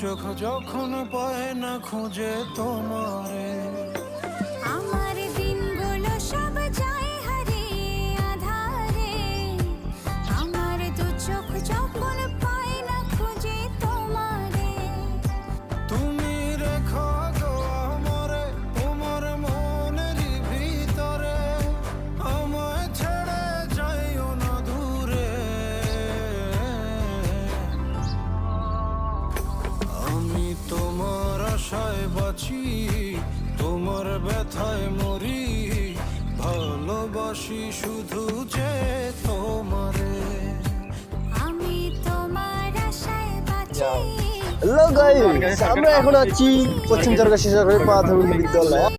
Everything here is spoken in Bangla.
চোখ যখন পায় না খুঁজে তোমারে, আমার দিনগুলো সব যায় হারিয়ে আধারে, আমার দু চোখ যখন পায় না খুঁজে তোমারে। তুমি রেখো গো আমারে তোমার মনেরই ভিতরে, আমায় ছেড়ে যাইও না দূরে। আমি তোমার আশায় বাঁচি, তোমার ব্যথায় মরি, ভালোবাসি শুধু যে তোমারে। আমি তোমার আশায় বাঁচি। হ্যালো গাইস, আমরা এখন আছি পশ্চিম চরকা শিশু সরকারি প্রাথমিক বিদ্যালয়ে।